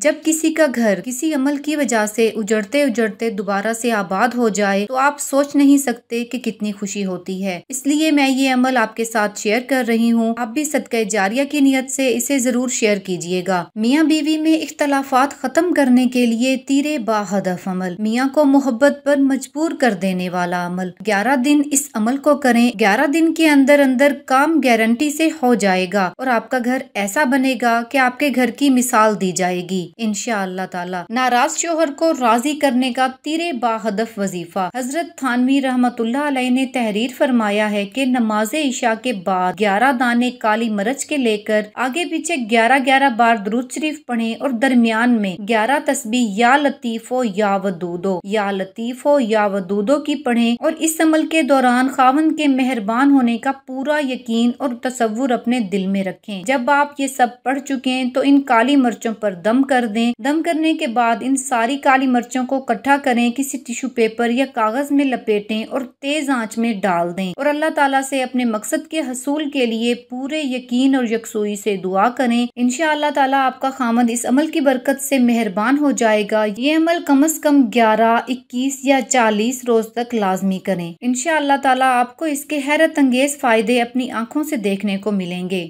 جب کسی کا گھر کسی عمل کی وجہ سے اجڑتے اجڑتے دوبارہ سے آباد ہو جائے تو آپ سوچ نہیں سکتے کہ کتنی خوشی ہوتی ہے۔ اس لیے میں یہ عمل آپ کے ساتھ شیئر کر رہی ہوں، آپ بھی صدقہ جاریہ کی نیت سے اسے ضرور شیئر کیجیے گا۔ میاں بیوی میں اختلافات ختم کرنے کے لیے تیرے با ہدف عمل، میاں کو محبت پر مجبور کر دینے والا عمل۔ 11 دن اس عمل کو کریں، 11 دن کے اندر اندر کام گارنٹی سے ہو جائے گا اور آپ کا گھر ایسا بنے گا کہ آپ کے گھر کی مثال دی جائے گی انشاءاللہ تعالی۔ ناراض شوہر کو راضی کرنے کا تیرے با ہدف وظیفہ۔ حضرت تھانوی رحمت اللہ علیہ نے تحریر فرمایا ہے کہ نماز عشاء کے بعد 11 دانے کالی مرچ کے لے کر آگے پیچھے 11 بار درود شریف پڑھیں اور درمیان میں 11 تسبیح یا لطیفو یا ودودو یا لطیفو یا ودودو کی پڑھیں، اور اس عمل کے دوران خاوند کے مہربان ہونے کا پورا یقین اور تصور اپنے دل میں رکھیں۔ جب آپ یہ سب پڑھ چکیں تو ان کالی مرچوں پر دم کر دیں۔ دم کرنے کے بعد ان ساری کالی مرچوں کو اکٹھا کریں، کسی ٹیشو پیپر یا کاغذ میں لپیٹیں اور تیز آنچ میں ڈال دیں اور اللہ تعالیٰ سے اپنے مقصد کے حصول کے لیے پورے یقین اور یکسوئی سے دعا کریں۔ انشاءاللہ تعالیٰ آپ کا خامد اس عمل کی برکت سے مہربان ہو جائے گا۔ یہ عمل کم از کم 11، 21 یا 40 روز تک لازمی کریں۔ انشاءاللہ تعالیٰ آپ کو اس کے حیرت انگیز فائدے اپنی آنکھوں سے دیکھنے کو ملیں گے۔